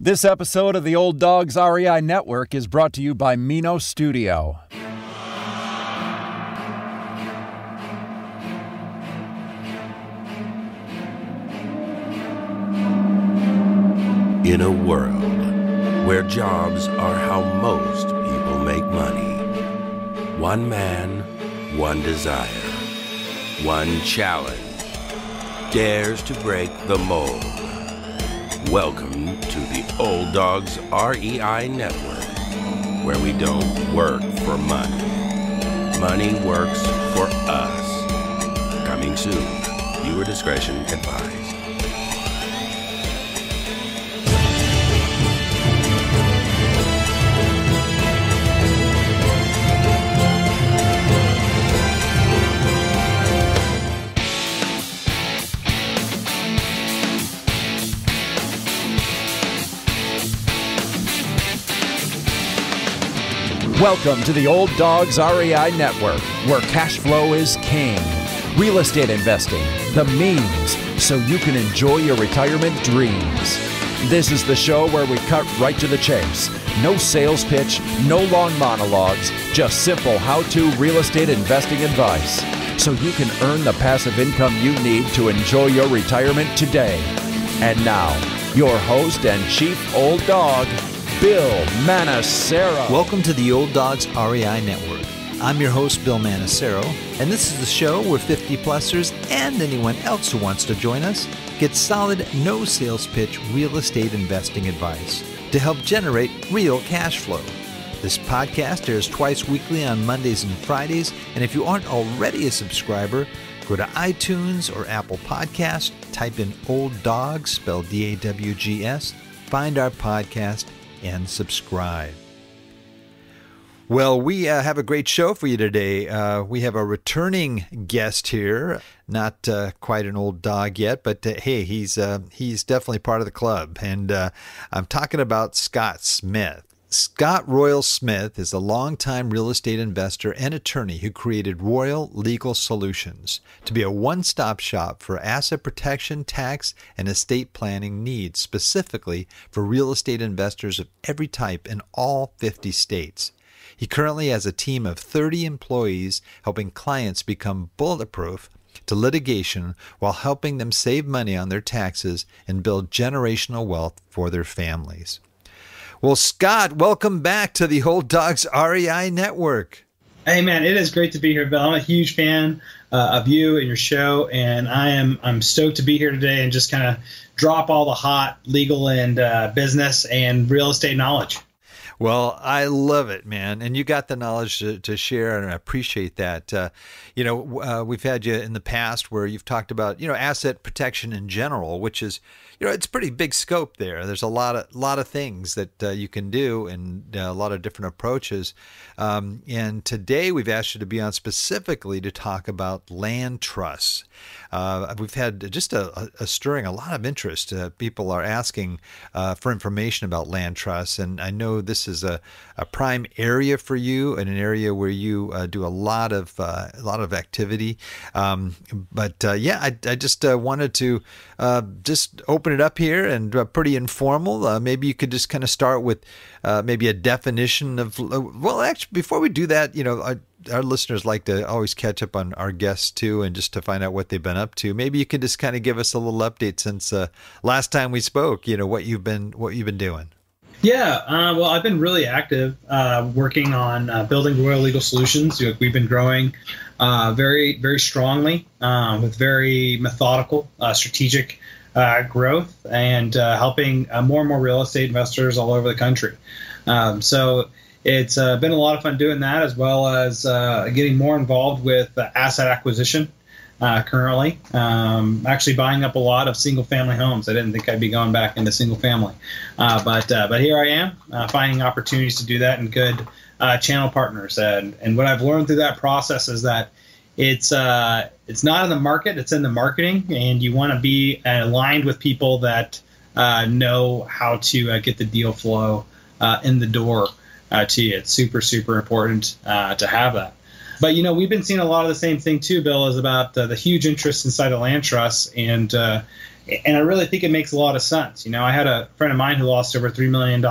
This episode of the Old Dogs REI Network is brought to you by Mino Studio. In a world where jobs are how most people make money, one man, one desire, one challenge dares to break the mold. Welcome to the Old Dogs REI Network, where we don't work for money. Money works for us. Coming soon. Viewer discretion advised. Welcome to the Old Dogs REI Network, where cash flow is king. Real estate investing, the means, so you can enjoy your retirement dreams. This is the show where we cut right to the chase. No sales pitch, no long monologues, just simple how-to real estate investing advice, so you can earn the passive income you need to enjoy your retirement today. And now, your host and chief old dog, Bill Manacero. Welcome to the Old Dogs REI Network. I'm your host, Bill Manacero, and this is the show where 50-plussers and anyone else who wants to join us get solid, no sales pitch real estate investing advice to help generate real cash flow. This podcast airs twice weekly on Mondays and Fridays, and if you aren't already a subscriber, go to iTunes or Apple Podcast, type in Old Dogs, spelled D-A-W-G-S, find our podcast, and subscribe. Well, we have a great show for you today. We have a returning guest here, not quite an old dog yet, but hey, he's definitely part of the club. And I'm talking about Scott Smith. Scott Royal Smith is a longtime real estate investor and attorney who created Royal Legal Solutions to be a one-stop shop for asset protection, tax, and estate planning needs, specifically for real estate investors of every type in all 50 states. He currently has a team of 30 employees helping clients become bulletproof to litigation while helping them save money on their taxes and build generational wealth for their families. Well, Scott, welcome back to the Old Dogs REI Network. Hey, man, it is great to be here, Bill. I'm a huge fan of you and your show, and I'm stoked to be here today and just kind of drop all the hot legal and business and real estate knowledge. Well, I love it, man. And you got the knowledge to share, and I appreciate that. We've had you in the past where you've talked about, asset protection in general, which is, it's pretty big scope there. There's a lot of things that you can do and a lot of different approaches. And today we've asked you to be on specifically to talk about land trusts. We've had just a stirring, a lot of interest. People are asking for information about land trusts, and I know this is a prime area for you and an area where you do a lot of activity. I just wanted to just open it up here and pretty informal. Maybe you could just kind of start with maybe a definition of. Well, actually, before we do that, our listeners like to always catch up on our guests too, and just to find out what they've been up to. Maybe you could just kind of give us a little update since last time we spoke. What you've been doing. Yeah, well, I've been really active working on building Royal Legal Solutions. We've been growing very, very strongly with very methodical, strategic growth and helping more and more real estate investors all over the country. So it's been a lot of fun doing that, as well as getting more involved with asset acquisition. Currently, actually buying up a lot of single-family homes. I didn't think I'd be going back into single-family, but here I am, finding opportunities to do that and good channel partners. And what I've learned through that process is that it's not in the market; it's in the marketing, and you want to be aligned with people that know how to get the deal flow in the door to you. It's super, super important to have that. But, we've been seeing a lot of the same thing, too, Bill, is about the huge interest inside the land trusts. And And I really think it makes a lot of sense. I had a friend of mine who lost over $3 million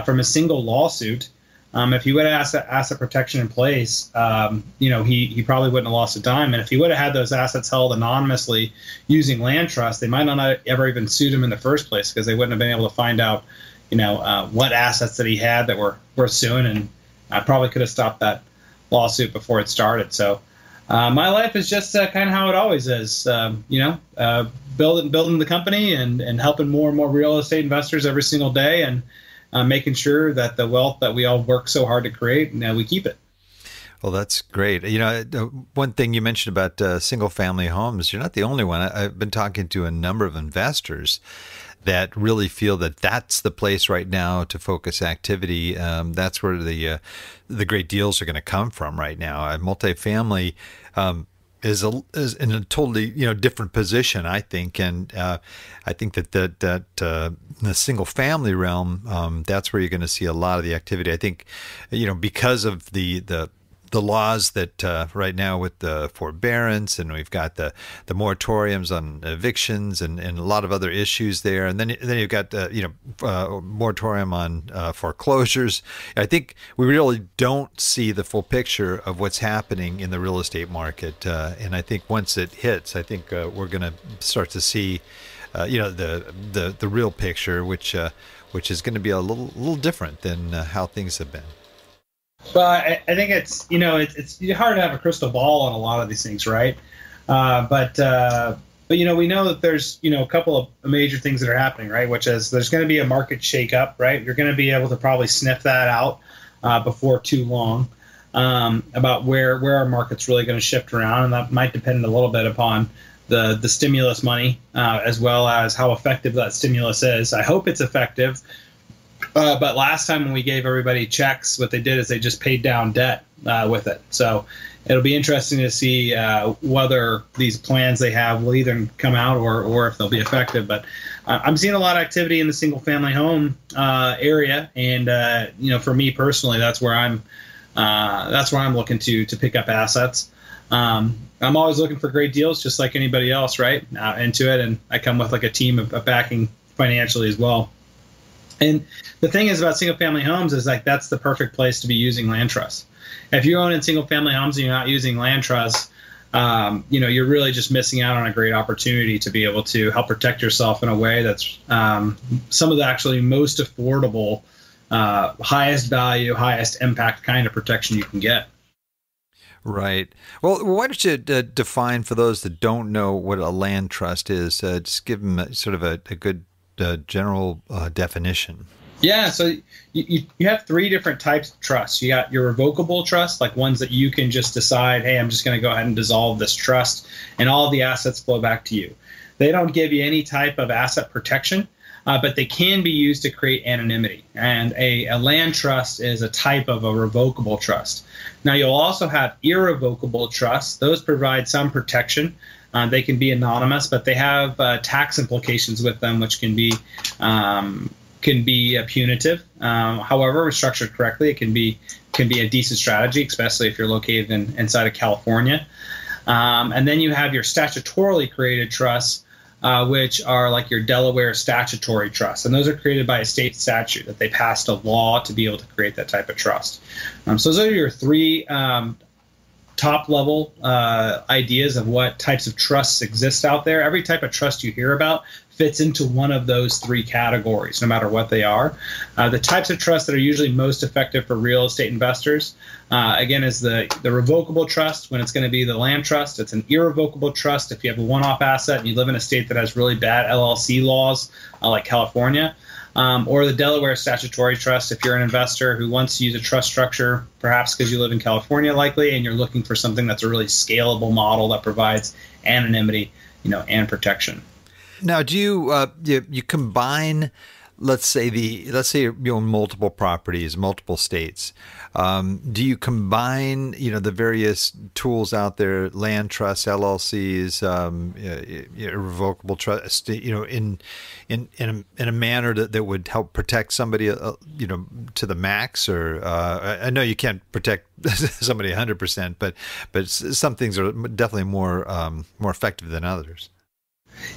from a single lawsuit. If he would have had asset protection in place, he probably wouldn't have lost a dime. And if he would have had those assets held anonymously using land trust, they might not have ever even sued him in the first place, because they wouldn't have been able to find out, what assets that he had that were worth suing. And I probably could have stopped that lawsuit before it started. So my life is just kind of how it always is, building the company and helping more and more real estate investors every single day, and making sure that the wealth that we all work so hard to create, we keep it. Well, that's great. One thing you mentioned about single-family homes, you're not the only one. I've been talking to a number of investors that really feel that that's the place right now to focus activity. That's where the great deals are going to come from right now. Multifamily is in a totally different position, I think, and I think that in the single family realm, that's where you're going to see a lot of the activity. I think because of the laws that right now with the forbearance, and we've got the moratoriums on evictions and a lot of other issues there, and then you've got moratorium on foreclosures. I think we really don't see the full picture of what's happening in the real estate market, and I think once it hits, I think we're going to start to see the real picture, which is going to be a little different than how things have been. Well, I think it's hard to have a crystal ball on a lot of these things, right? But we know that there's a couple of major things that are happening, right? Which is there's going to be a market shakeup, right? You're going to be able to probably sniff that out before too long, about where our market's really going to shift around, and that might depend a little bit upon the stimulus money, as well as how effective that stimulus is. I hope it's effective. But last time when we gave everybody checks, what they did is they just paid down debt with it. So it'll be interesting to see whether these plans they have will either come out or if they'll be effective. But I'm seeing a lot of activity in the single family home area, and for me personally, that's where I'm looking to pick up assets. I'm always looking for great deals, just like anybody else, right? Into it, and I come with like a team of backing financially as well. And the thing is about single family homes is like that's the perfect place to be using land trusts. If you're owning single family homes and you're not using land trusts, you're really just missing out on a great opportunity to be able to help protect yourself in a way that's some of the actually most affordable, highest value, highest impact kind of protection you can get. Right. Well, why don't you define for those that don't know what a land trust is? Just give them sort of a good general definition. Yeah, so you have three different types of trusts. You got your revocable trust, like ones that you can just decide, hey, I'm just going to go ahead and dissolve this trust, and all the assets flow back to you. They don't give you any type of asset protection, but they can be used to create anonymity. And a land trust is a type of a revocable trust. Now, you'll also have irrevocable trusts. Those provide some protection. They can be anonymous, but they have tax implications with them, which can be punitive. However, when structured correctly, it can be a decent strategy, especially if you're located inside of California. And then you have your statutorily created trusts, which are like your Delaware statutory trust, and those are created by a state statute that they passed a law to be able to create that type of trust. So those are your three top level ideas of what types of trusts exist out there. Every type of trust you hear about fits into one of those three categories, no matter what they are. The types of trusts that are usually most effective for real estate investors, again, is the revocable trust, when it's going to be the land trust. It's an irrevocable trust if you have a one-off asset and you live in a state that has really bad LLC laws, like California. Or the Delaware statutory trust if you're an investor who wants to use a trust structure, perhaps because you live in California likely, and you're looking for something that's a really scalable model that provides anonymity, and protection. Now, do you combine, let's say you own multiple properties, multiple states. Do you combine, the various tools out there, land trusts, LLCs, irrevocable trust, in a manner that would help protect somebody, to the max? Or I know you can't protect somebody 100%, but some things are definitely more effective than others.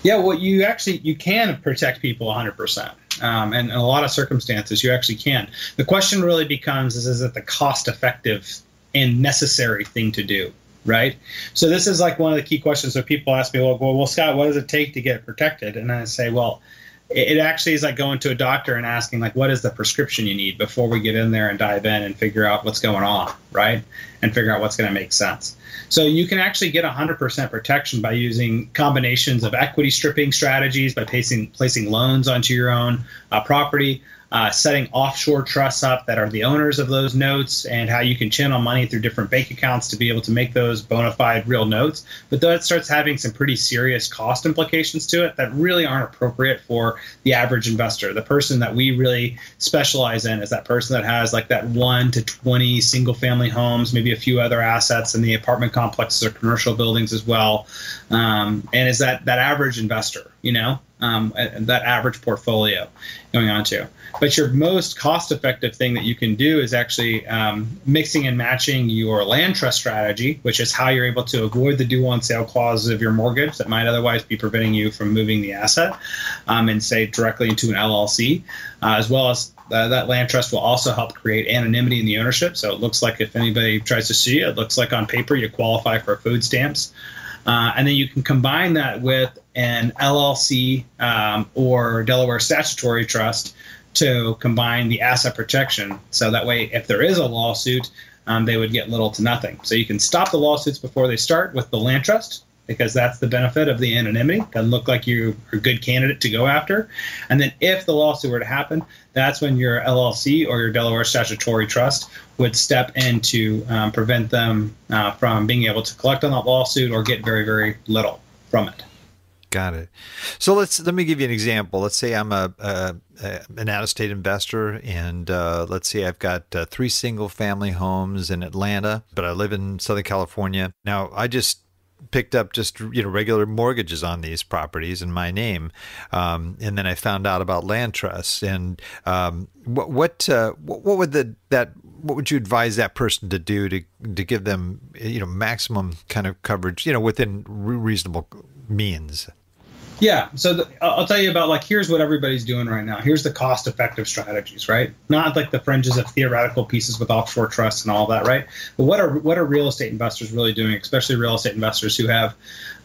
Yeah, well, you can protect people 100%, and in a lot of circumstances, you actually can. The question really becomes: is it the cost-effective and necessary thing to do? Right. So this is like one of the key questions. So people ask me, well, Scott, what does it take to get protected? And I say, well, it actually is like going to a doctor and asking, like, what is the prescription you need before we get in there and dive in and figure out what's going on, right? And figure out what's going to make sense. So you can actually get 100% protection by using combinations of equity stripping strategies, by placing loans onto your own property, setting offshore trusts up that are the owners of those notes, and how you can channel money through different bank accounts to be able to make those bona fide real notes. But that starts having some pretty serious cost implications to it that really aren't appropriate for the average investor. The person that we really specialize in is that person that has like that 1 to 20 single family homes, maybe a few other assets in the apartment complexes or commercial buildings as well, and is that average investor, that average portfolio going on to. But your most cost-effective thing that you can do is actually mixing and matching your land trust strategy, which is how you're able to avoid the due on sale clauses of your mortgage that might otherwise be preventing you from moving the asset, and say directly into an LLC, as well as that land trust will also help create anonymity in the ownership. So it looks like if anybody tries to sue you, it looks like on paper you qualify for food stamps. And then you can combine that with an LLC or Delaware statutory trust to combine the asset protection. So that way, if there is a lawsuit, they would get little to nothing. So you can stop the lawsuits before they start with the land trust, because that's the benefit of the anonymity. Doesn't look like you're a good candidate to go after. And then if the lawsuit were to happen, that's when your LLC or your Delaware statutory trust would step in to prevent them from being able to collect on that lawsuit or get very, very little from it. Got it. So let me give you an example. Let's say I'm an out-of-state investor, and let's say I've got 3 single-family homes in Atlanta, but I live in Southern California. Now, I just picked up regular mortgages on these properties in my name, and then I found out about land trusts. And what would you advise that person to do to give them maximum kind of coverage within reasonable means? Yeah, so I'll tell you about, like, here's what everybody's doing right now. Here's the cost-effective strategies, right? Not like the fringes of theoretical pieces with offshore trusts and all that, right? But what are real estate investors really doing, especially real estate investors who have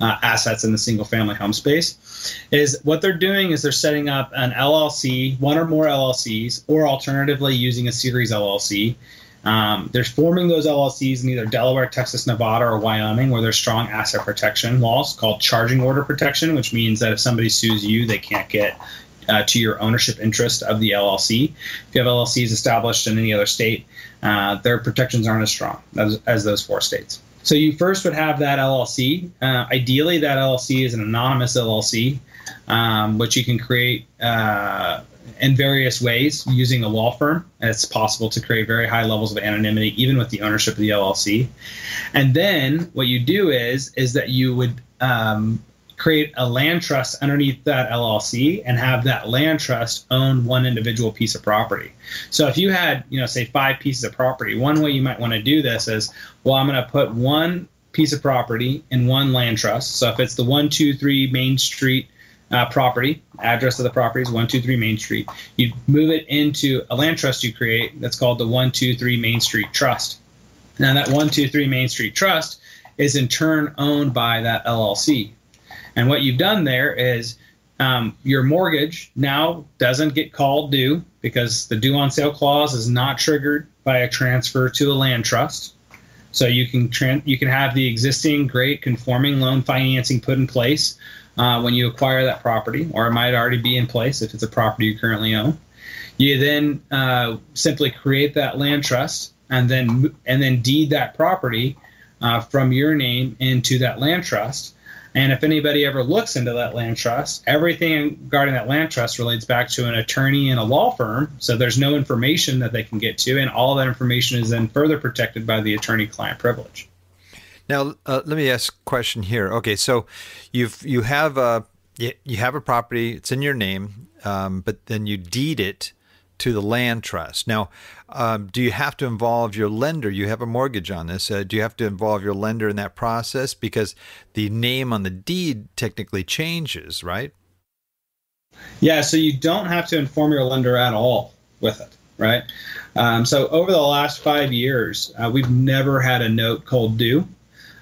assets in the single-family home space? Is what they're doing is they're setting up an LLC, one or more LLCs, or alternatively using a Series LLC. They're forming those LLCs in either Delaware, Texas, Nevada, or Wyoming, where there's strong asset protection laws called charging order protection, which means that if somebody sues you, they can't get to your ownership interest of the LLC. If you have LLCs established in any other state, their protections aren't as strong as those 4 states. So you first would have that LLC. Ideally, that LLC is an anonymous LLC, which you can create in various ways using a law firm. It's possible to create very high levels of anonymity, even with the ownership of the LLC. And then what you do is that you would create a land trust underneath that LLC and have that land trust own one individual piece of property. So if you had, say 5 pieces of property, one way you might want to do this is, well, I'm going to put one piece of property in one land trust. So if it's the 123 Main Street property, address of the property is 123 Main Street, you move it into a land trust you create that's called the 123 Main Street Trust. Now that 123 Main Street Trust is in turn owned by that LLC. And what you've done there is your mortgage now doesn't get called due because the due on sale clause is not triggered by a transfer to the land trust. So you can have the existing great conforming loan financing put in place when you acquire that property, or it might already be in place if it's a property you currently own. You then simply create that land trust and then deed that property from your name into that land trust. And if anybody ever looks into that land trust, everything regarding that land trust relates back to an attorney and a law firm. So there's no information that they can get to, and all that information is then further protected by the attorney-client privilege. Now, let me ask a question here. Okay, so you have a property, it's in your name, but then you deed it to the land trust. Now, do you have to involve your lender? You have a mortgage on this. Do you have to involve your lender in that process? Because the name on the deed technically changes, right? Yeah, so you don't have to inform your lender at all with it, right? So over the last 5 years, we've never had a note called due,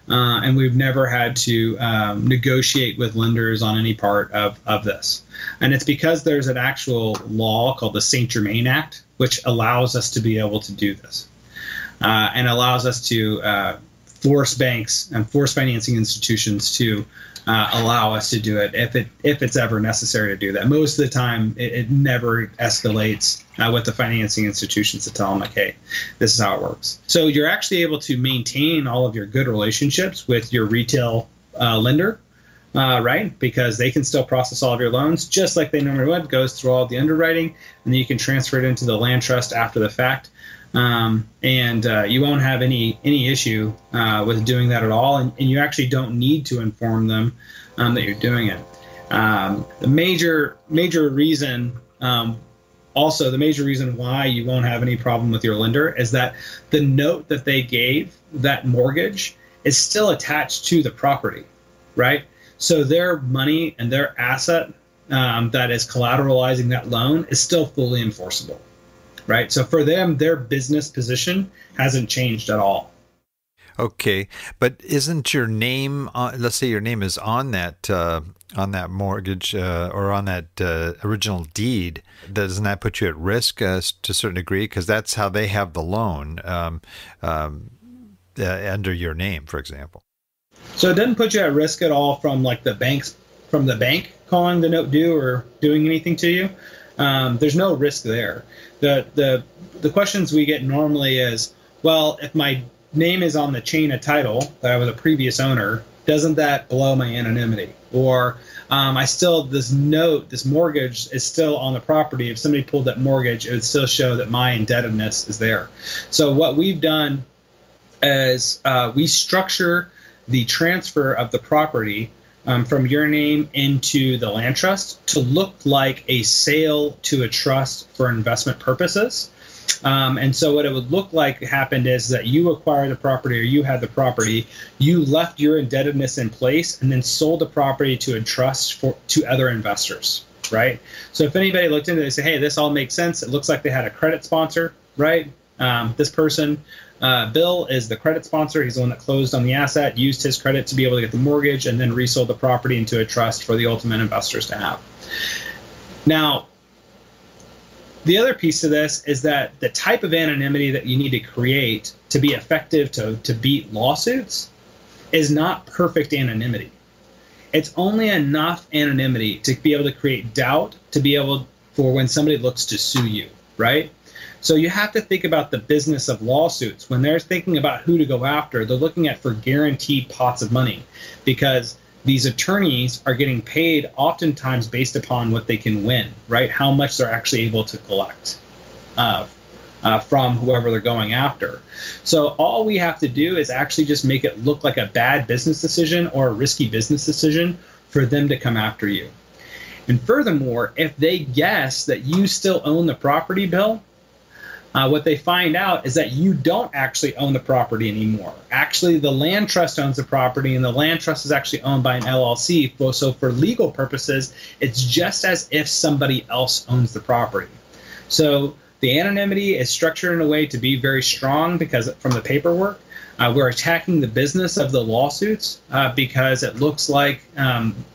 and we've never had to negotiate with lenders on any part of this. And it's because there's an actual law called the Saint-Germain Act, which allows us to be able to do this, and allows us to force banks and force financing institutions to allow us to do it if it's ever necessary to do that. Most of the time, it never escalates with the financing institutions to tell them, like, hey, this is how it works. So you're actually able to maintain all of your good relationships with your retail lender, right? Because they can still process all of your loans just like they normally would. Goes through all the underwriting, and then you can transfer it into the land trust after the fact. And you won't have any issue with doing that at all, and you actually don't need to inform them that you're doing it. The major reason, also the major reason why you won't have any problem with your lender is that the note that they gave, that mortgage, is still attached to the property, right? So their money and their asset that is collateralizing that loan is still fully enforceable. Right. So for them, their business position hasn't changed at all. Okay. But isn't your name, let's say your name is on that mortgage or on that original deed, doesn't that put you at risk to a certain degree? Because that's how they have the loan under your name, for example. So it doesn't put you at risk at all from like the bank calling the note due or doing anything to you. There's no risk there. The questions we get normally is, well, if my name is on the chain of title that I was a previous owner, doesn't that blow my anonymity? Or this mortgage is still on the property. If somebody pulled that mortgage, it would still show that my indebtedness is there. So what we've done is we structure the transfer of the property from your name into the land trust to look like a sale to a trust for investment purposes. And so what it would look like happened is that you acquired the property, or you had the property, you left your indebtedness in place and then sold the property to a trust to other investors, right? So if anybody looked into it, they say, hey, this all makes sense. It looks like they had a credit sponsor, right? This person, Bill, is the credit sponsor. He's the one that closed on the asset, used his credit to be able to get the mortgage, and then resold the property into a trust for the ultimate investors to have. Now, the other piece of this is that the type of anonymity that you need to create to be effective to beat lawsuits is not perfect anonymity. It's only enough anonymity to be able to create doubt, to be able for when somebody looks to sue you, right? So you have to think about the business of lawsuits. When they're thinking about who to go after, they're looking at for guaranteed pots of money, because these attorneys are getting paid oftentimes based upon what they can win, right? How much they're actually able to collect from whoever they're going after. So all we have to do is actually just make it look like a bad business decision or a risky business decision for them to come after you. And furthermore, if they guess that you still own the property, Bill, what they find out is that you don't actually own the property anymore. Actually, the land trust owns the property, and the land trust is actually owned by an LLC. So for legal purposes, it's just as if somebody else owns the property. So the anonymity is structured in a way to be very strong because from the paperwork, we're attacking the business of the lawsuits because it looks like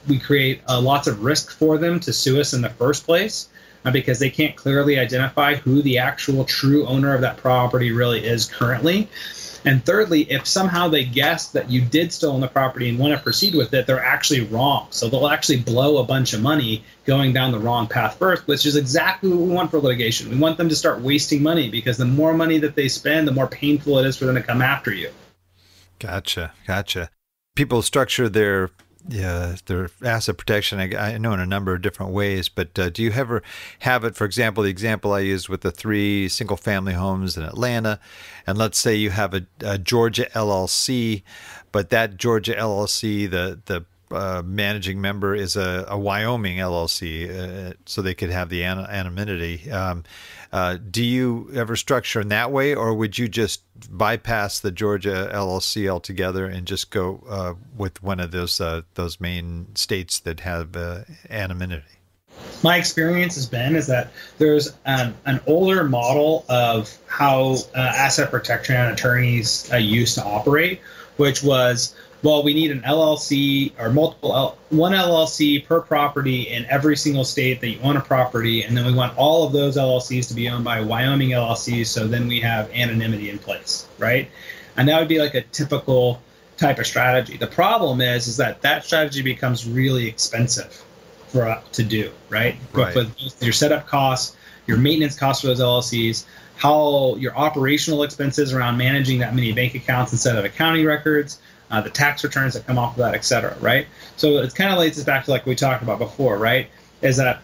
we create lots of risk for them to sue us in the first place. Because they can't clearly identify who the actual true owner of that property really is currently. And thirdly, if somehow they guess that you did still own the property and want to proceed with it, they're actually wrong. So they'll actually blow a bunch of money going down the wrong path first, which is exactly what we want for litigation. We want them to start wasting money, because the more money that they spend, the more painful it is for them to come after you. Gotcha. People structure their asset protection, I know, in a number of different ways, but do you ever have it, for example, the example I used with the 3 single-family homes in Atlanta, and let's say you have a Georgia LLC, but that Georgia LLC, the managing member is a Wyoming LLC, so they could have the anonymity. Do you ever structure in that way, or would you just bypass the Georgia LLC altogether and just go with one of those main states that have anonymity? My experience has been is that there's an older model of how asset protection attorneys used to operate, which was, well, we need an LLC or one LLC per property in every single state that you own a property, and then we want all of those LLCs to be owned by Wyoming LLCs, so then we have anonymity in place, right? And that would be like a typical type of strategy. The problem is that strategy becomes really expensive to do, right? With your setup costs, your maintenance costs for those LLCs, how your operational expenses around managing that many bank accounts instead of accounting records, the tax returns that come off of that, et cetera, right? So it kind of leads us back to like we talked about before, right? Is that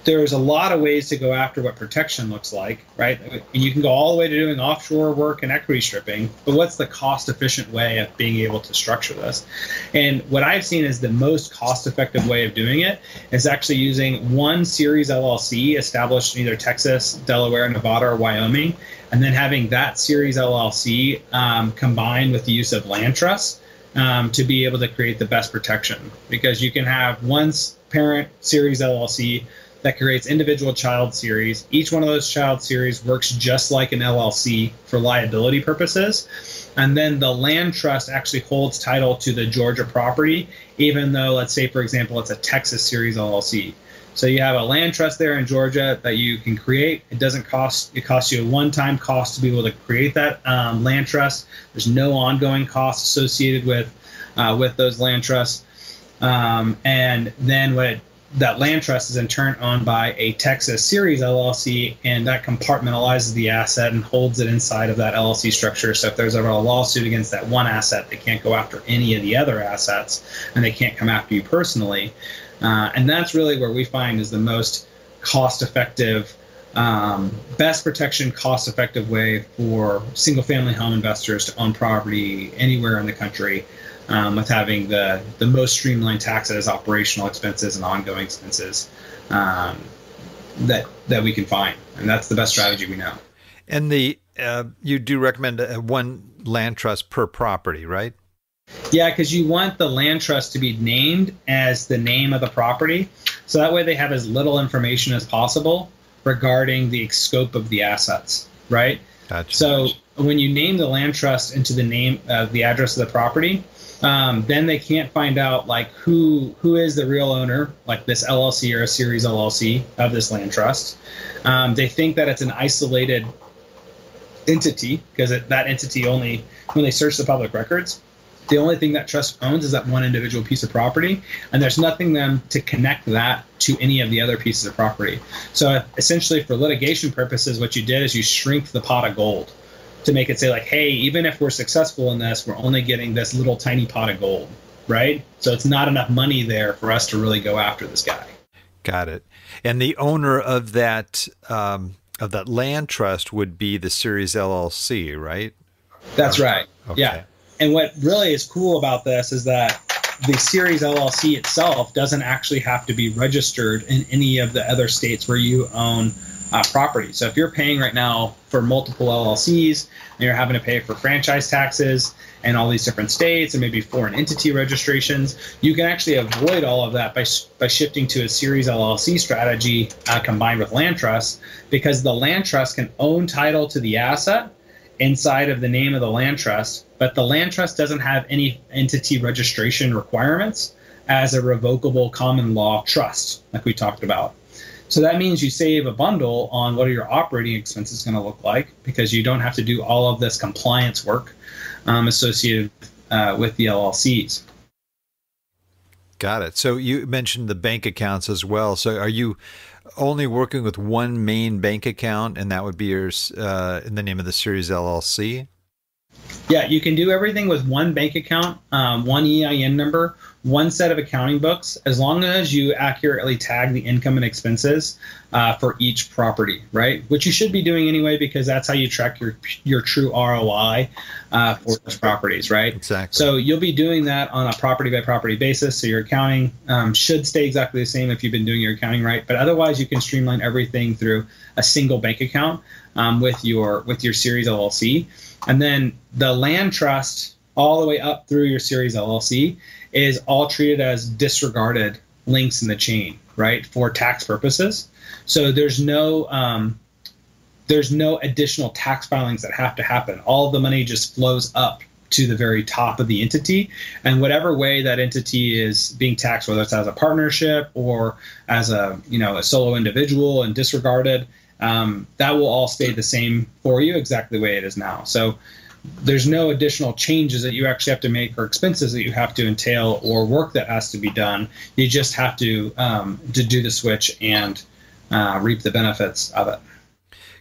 there's a lot of ways to go after what protection looks like, right? And you can go all the way to doing offshore work and equity stripping, but what's the cost-efficient way of being able to structure this? And what I've seen is the most cost-effective way of doing it is actually using one Series LLC established in either Texas, Delaware, Nevada, or Wyoming, and then having that Series LLC combined with the use of land trusts to be able to create the best protection. Because you can have one parent Series LLC that creates individual child series. Each one of those child series works just like an LLC for liability purposes. And then the land trust actually holds title to the Georgia property, even though, let's say, for example, it's a Texas Series LLC. So you have a land trust there in Georgia that you can create. It costs you a one-time cost to be able to create that land trust. There's no ongoing costs associated with those land trusts. And then that land trust is in turn owned by a Texas Series LLC, and that compartmentalizes the asset and holds it inside of that LLC structure. So if there's ever a lawsuit against that one asset, they can't go after any of the other assets, and they can't come after you personally. And that's really where we find is the most cost-effective, best protection, cost-effective way for single-family home investors to own property anywhere in the country. With having the most streamlined taxes, operational expenses, and ongoing expenses that we can find, and that's the best strategy we know. And you do recommend one land trust per property, right? Yeah, because you want the land trust to be named as the name of the property, so that way they have as little information as possible regarding the scope of the assets, right? Gotcha. So when you name the land trust into the name of the address of the property, then they can't find out like who is the real owner, like this LLC or a Series LLC of this land trust. They think that it's an isolated entity because that entity only, when they search the public records, the only thing that trust owns is that one individual piece of property, and there's nothing then to connect that to any of the other pieces of property. So essentially for litigation purposes, what you did is you shrink the pot of gold to make it say like, hey, even if we're successful in this, we're only getting this little tiny pot of gold, right? So it's not enough money there for us to really go after this guy. Got it. And the owner of that land trust would be the Series LLC, right? That's right. Okay. Yeah. And what really is cool about this is that the Series LLC itself doesn't actually have to be registered in any of the other states where you own property. So if you're paying right now for multiple LLCs and you're having to pay for franchise taxes and all these different states and maybe foreign entity registrations, you can actually avoid all of that by shifting to a Series LLC strategy combined with land trust, because the land trust can own title to the asset inside of the name of the land trust, but the land trust doesn't have any entity registration requirements as a revocable common law trust like we talked about. So that means you save a bundle on what are your operating expenses going to look like, because you don't have to do all of this compliance work associated with the LLCs. Got it. So you mentioned the bank accounts as well. So are you only working with one main bank account, and that would be yours in the name of the Series LLC? Yeah, you can do everything with one bank account, one EIN number, one set of accounting books, as long as you accurately tag the income and expenses for each property, right? Which you should be doing anyway, because that's how you track your true ROI for those properties, right? Exactly. So you'll be doing that on a property by property basis. So your accounting should stay exactly the same if you've been doing your accounting right. But otherwise, you can streamline everything through a single bank account with your Series LLC. And then the land trust all the way up through your Series LLC is all treated as disregarded links in the chain, right, for tax purposes. So there's no additional tax filings that have to happen. All of the money just flows up to the very top of the entity, and whatever way that entity is being taxed, whether it's as a partnership or as a solo individual and disregarded, that will all stay the same for you exactly the way it is now. So there's no additional changes that you actually have to make or expenses that you have to entail or work that has to be done. You just have to do the switch and reap the benefits of it.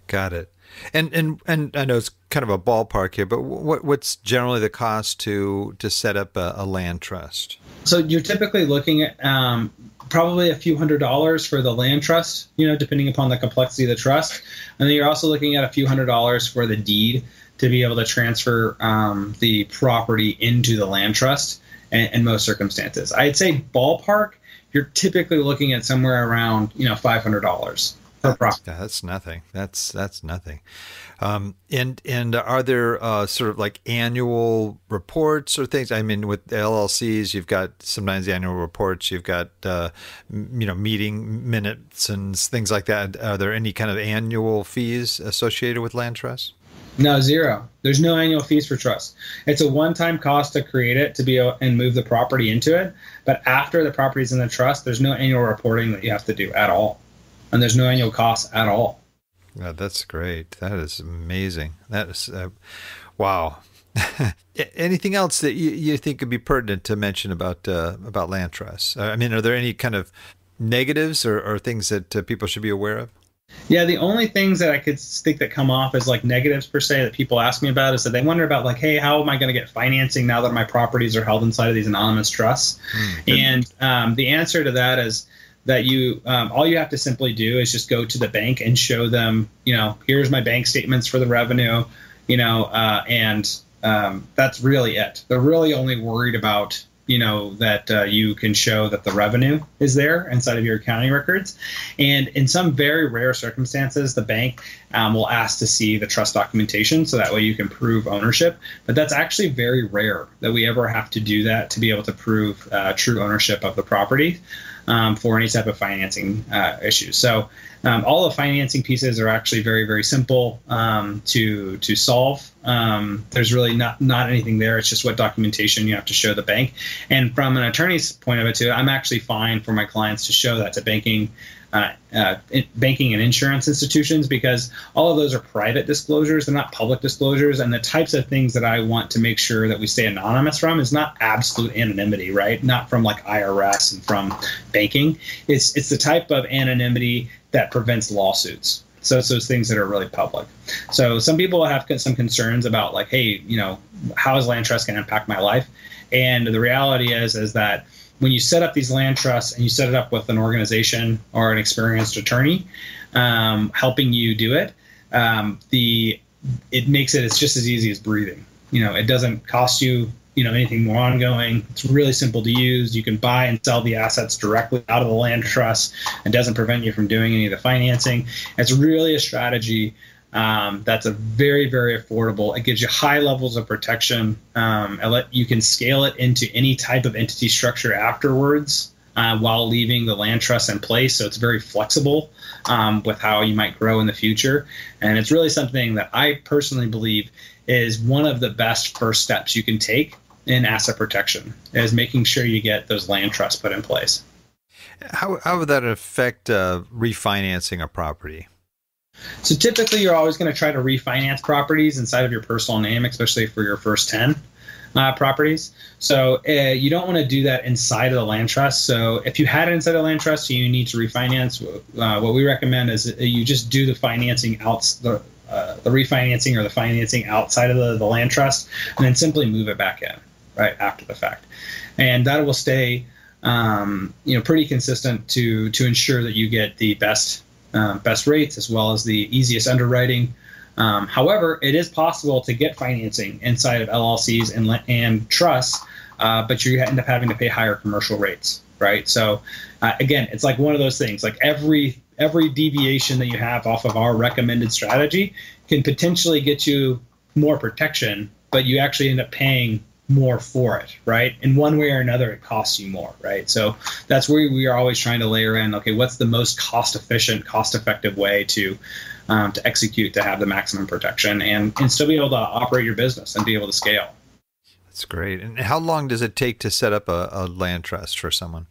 Got it. And I know it's kind of a ballpark here, but what's generally the cost to set up a land trust? So you're typically looking at probably a few $100s for the land trust, depending upon the complexity of the trust. And then you're also looking at a few $100s for the deed to be able to transfer the property into the land trust in most circumstances. I'd say ballpark, you're typically looking at somewhere around $500 per property. Yeah, that's nothing. That's nothing. And are there sort of like annual reports or things? I mean, with LLCs, you've got sometimes annual reports. You've got meeting minutes and things like that. Are there any kind of annual fees associated with land trusts? No, zero. There's no annual fees for trust. It's a one-time cost to create it and move the property into it. But after the property's in the trust, there's no annual reporting that you have to do at all. And there's no annual costs at all. Yeah, that's great. That is amazing. That is, wow. Anything else that you think could be pertinent to mention about land trusts? I mean, are there any kind of negatives or things that people should be aware of? Yeah, the only things that I could think that come off as like negatives per se that people ask me about is that they wonder about like, hey, how am I going to get financing now that my properties are held inside of these anonymous trusts? And the answer to that is that you all you have to simply do is just go to the bank and show them, here's my bank statements for the revenue, and that's really it. They're really only worried about that you can show that the revenue is there inside of your accounting records. And in some very rare circumstances, the bank will ask to see the trust documentation so that way you can prove ownership. But that's actually very rare that we ever have to do that to be able to prove true ownership of the property for any type of financing issues. So all the financing pieces are actually very, very simple to solve. There's really not anything there. It's just what documentation you have to show the bank. And from an attorney's point of it too, I'm actually fine for my clients to show that to banking and insurance institutions, because all of those are private disclosures. They're not public disclosures. And the types of things that I want to make sure that we stay anonymous from is not absolute anonymity, right? Not from like IRS and from banking. It's the type of anonymity that prevents lawsuits. So it's those things that are really public. So some people have some concerns about like, hey, how is land trust going to impact my life? And the reality is that when you set up these land trusts and you set it up with an organization or an experienced attorney helping you do it, it makes it's just as easy as breathing. It doesn't cost you anything more ongoing. It's really simple to use. You can buy and sell the assets directly out of the land trust. It doesn't prevent you from doing any of the financing. It's really a strategy that's a very, very affordable. It gives you high levels of protection. You can scale it into any type of entity structure afterwards while leaving the land trust in place. So it's very flexible with how you might grow in the future. And it's really something that I personally believe is one of the best first steps you can take in asset protection, is making sure you get those land trusts put in place. How would that affect refinancing a property? So typically, you're always going to try to refinance properties inside of your personal name, especially for your first 10 properties. So you don't want to do that inside of the land trust. So if you had it inside of the land trust, you need to refinance. What we recommend is you just do the financing the refinancing or the financing outside of the land trust, and then simply move it back in. right, after the fact. And that will stay, pretty consistent to ensure that you get the best rates as well as the easiest underwriting. However, it is possible to get financing inside of LLCs and trusts, but you end up having to pay higher commercial rates, right? So again, it's like one of those things, like every deviation that you have off of our recommended strategy can potentially get you more protection, but you actually end up paying more for it, right? In one way or another, it costs you more, right? So that's where we are always trying to layer in, okay, what's the most cost-efficient, cost-effective way to execute to have the maximum protection and still be able to operate your business and be able to scale. That's great. And how long does it take to set up a land trust for someone?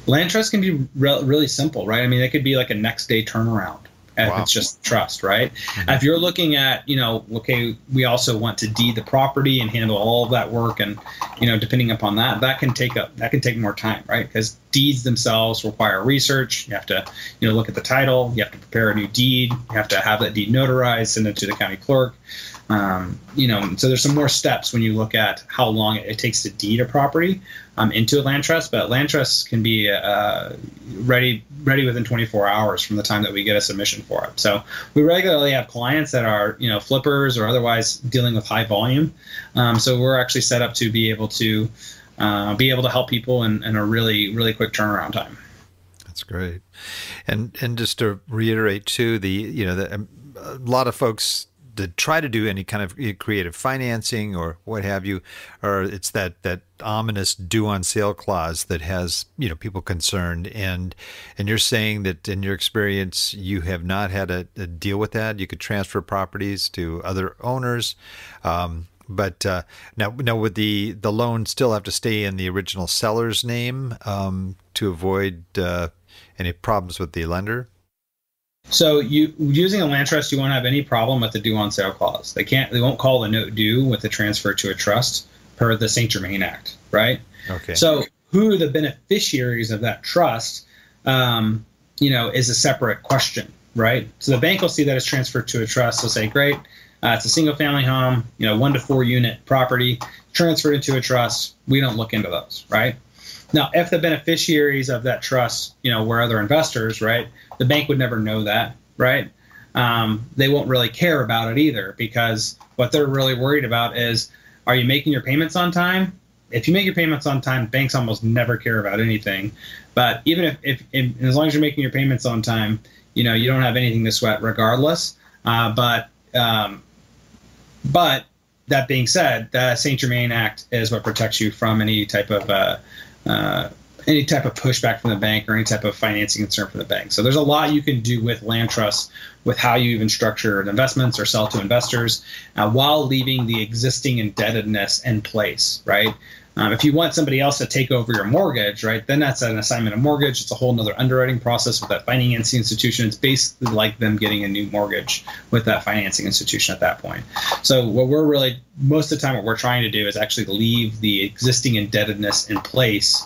Land trust can be really simple, right? I mean, it could be like a next day turnaround if it's just trust, right? Mm-hmm. If you're looking at, okay, we also want to deed the property and handle all of that work, and depending upon that can take more time, right? Because deeds themselves require research. You have to look at the title. You have to prepare a new deed. You have to have that deed notarized, send it to the county clerk. So there's some more steps when you look at how long it takes to deed a property into a land trust, but land trusts can be ready within 24 hours from the time that we get a submission for it. So we regularly have clients that are flippers or otherwise dealing with high volume. So we're actually set up to be able to help people in a really, really quick turnaround time. That's great. And just to reiterate too, a lot of folks that try to do any kind of creative financing or what have you, or it's that ominous due on sale clause that has people concerned, and you're saying that in your experience you have not had a deal with that. You could transfer properties to other owners, but now would the loan still have to stay in the original seller's name to avoid any problems with the lender? So using a land trust, you won't have any problem with the due on sale clause. They won't call the note due with the transfer to a trust per the Saint-Germain Act, right? Okay. So who are the beneficiaries of that trust, is a separate question, right? So the bank will see that it's transferred to a trust. They'll say, great, it's a single family home, 1 to 4 unit property, transferred into a trust. We don't look into those, right? Now, if the beneficiaries of that trust, were other investors, right, the bank would never know that, right? They won't really care about it either, because what they're really worried about is, are you making your payments on time? If you make your payments on time, banks almost never care about anything. But even if as long as you're making your payments on time, you don't have anything to sweat regardless. But that being said, the Saint-Germain Act is what protects you from any type of pushback from the bank or any type of financing concern from the bank. So there's a lot you can do with land trusts, with how you even structure investments or sell to investors, while leaving the existing indebtedness in place, right? If you want somebody else to take over your mortgage, right, then that's an assignment of mortgage. It's a whole nother underwriting process with that financing institution. It's basically like them getting a new mortgage with that financing institution at that point. So most of the time what we're trying to do is actually leave the existing indebtedness in place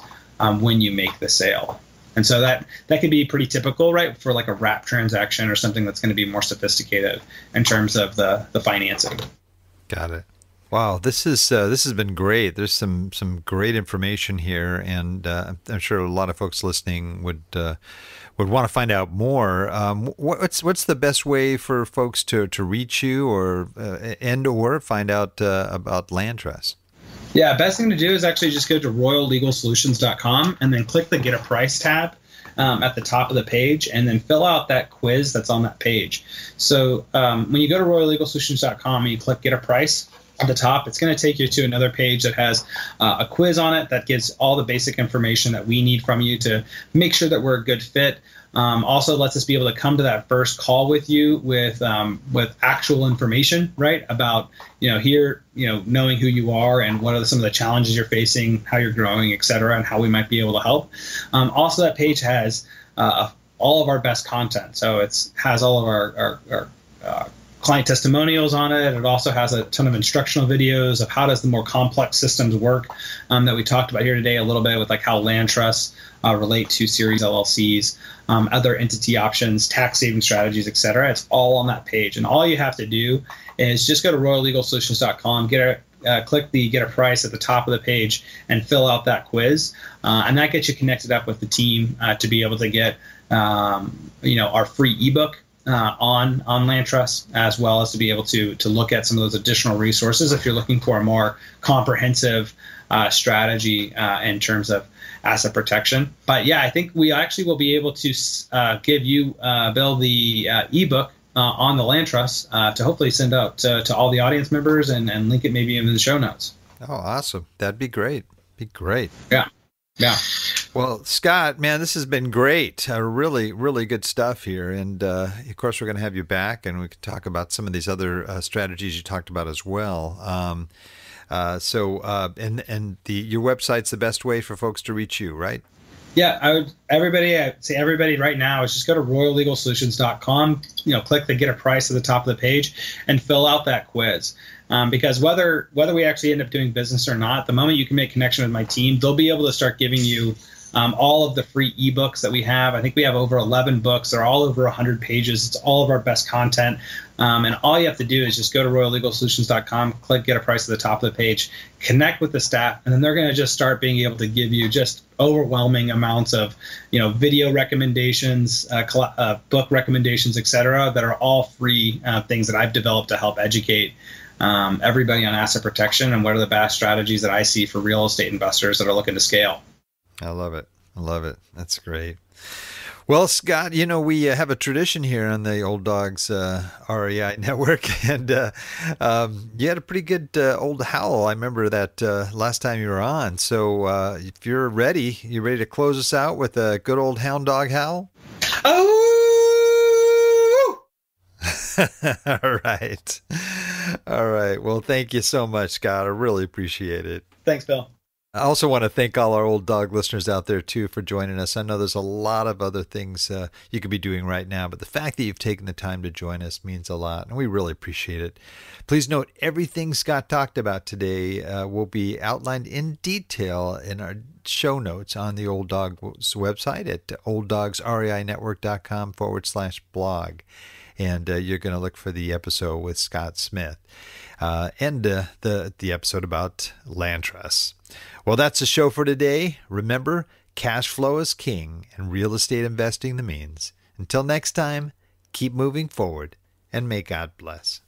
when you make the sale. And so that could be pretty typical, right, for like a wrap transaction or something that's going to be more sophisticated in terms of the financing. Got it. Wow, this has been great. There's some great information here, and I'm sure a lot of folks listening would want to find out more. What's the best way for folks to reach you or find out about land trusts? Yeah, best thing to do is actually just go to royallegalsolutions.com and then click the Get a Price tab at the top of the page, and then fill out that quiz that's on that page. So when you go to royallegalsolutions.com and you click Get a Price at the top, it's going to take you to another page that has a quiz on it that gives all the basic information that we need from you to make sure that we're a good fit. Also lets us be able to come to that first call with you with actual information, right, about knowing who you are and what are some of the challenges you're facing, how you're growing, et cetera, and how we might be able to help. Also, that page has all of our best content. So it has all of our client testimonials on it. It also has a ton of instructional videos of how does the more complex systems work that we talked about here today a little bit, with like how land trusts relate to Series LLCs, other entity options, tax saving strategies, et cetera. It's all on that page. And all you have to do is just go to royallegalsolutions.com, get click the get a price at the top of the page and fill out that quiz. And that gets you connected up with the team to be able to get our free ebook on land trust, as well as to be able to look at some of those additional resources if you're looking for a more comprehensive strategy in terms of asset protection. But yeah, I think we actually will be able to give you, Bill, the ebook on the land trust to hopefully send out to all the audience members and link it maybe in the show notes. Oh, awesome. That'd be great. Be great. Yeah. Yeah. Well, Scott, man, this has been great. Really, really good stuff here. And of course, we're going to have you back and we can talk about some of these other strategies you talked about as well. Your website's the best way for folks to reach you, right? Yeah, I'd say everybody right now is just go to royallegalsolutions.com, click the get a price at the top of the page and fill out that quiz. Because whether we actually end up doing business or not, the moment you can make connection with my team, they'll be able to start giving you all of the free ebooks that we have. I think we have over 11 books. They're all over 100 pages. It's all of our best content. And all you have to do is just go to royallegalsolutions.com, click get a price at the top of the page, connect with the staff, and then they're going to just start being able to give you just overwhelming amounts of, video recommendations, book recommendations, etc., that are all free things that I've developed to help educate everybody on asset protection and what are the best strategies that I see for real estate investors that are looking to scale. I love it. I love it. That's great. Well, Scott, we have a tradition here on the Old Dogs REI Network, and you had a pretty good old howl. I remember that last time you were on. So if you're ready, you ready to close us out with a good old hound dog howl? Oh! All right. All right. Well, thank you so much, Scott. I really appreciate it. Thanks, Bill. I also want to thank all our Old Dog listeners out there, too, for joining us. I know there's a lot of other things you could be doing right now, but the fact that you've taken the time to join us means a lot, and we really appreciate it. Please note, everything Scott talked about today will be outlined in detail in our show notes on the Old Dogs website at olddogsreinetwork.com/blog. And you're going to look for the episode with Scott Smith and the episode about land trusts. Well, that's the show for today. Remember, cash flow is king and real estate investing the means. Until next time, keep moving forward and may God bless.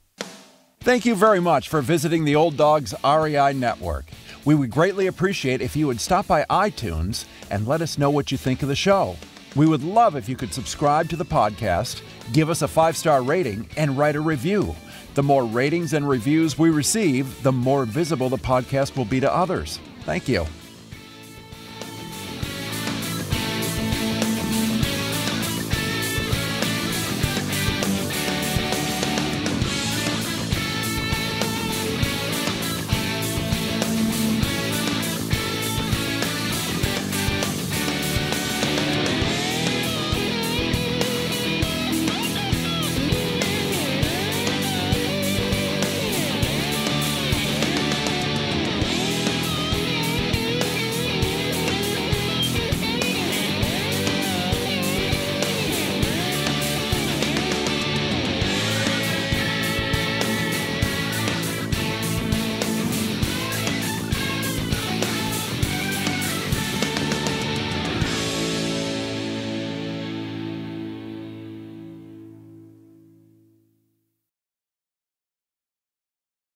Thank you very much for visiting the Old Dogs REI Network. We would greatly appreciate if you would stop by iTunes and let us know what you think of the show. We would love if you could subscribe to the podcast, give us a 5-star rating, and write a review. The more ratings and reviews we receive, the more visible the podcast will be to others. Thank you.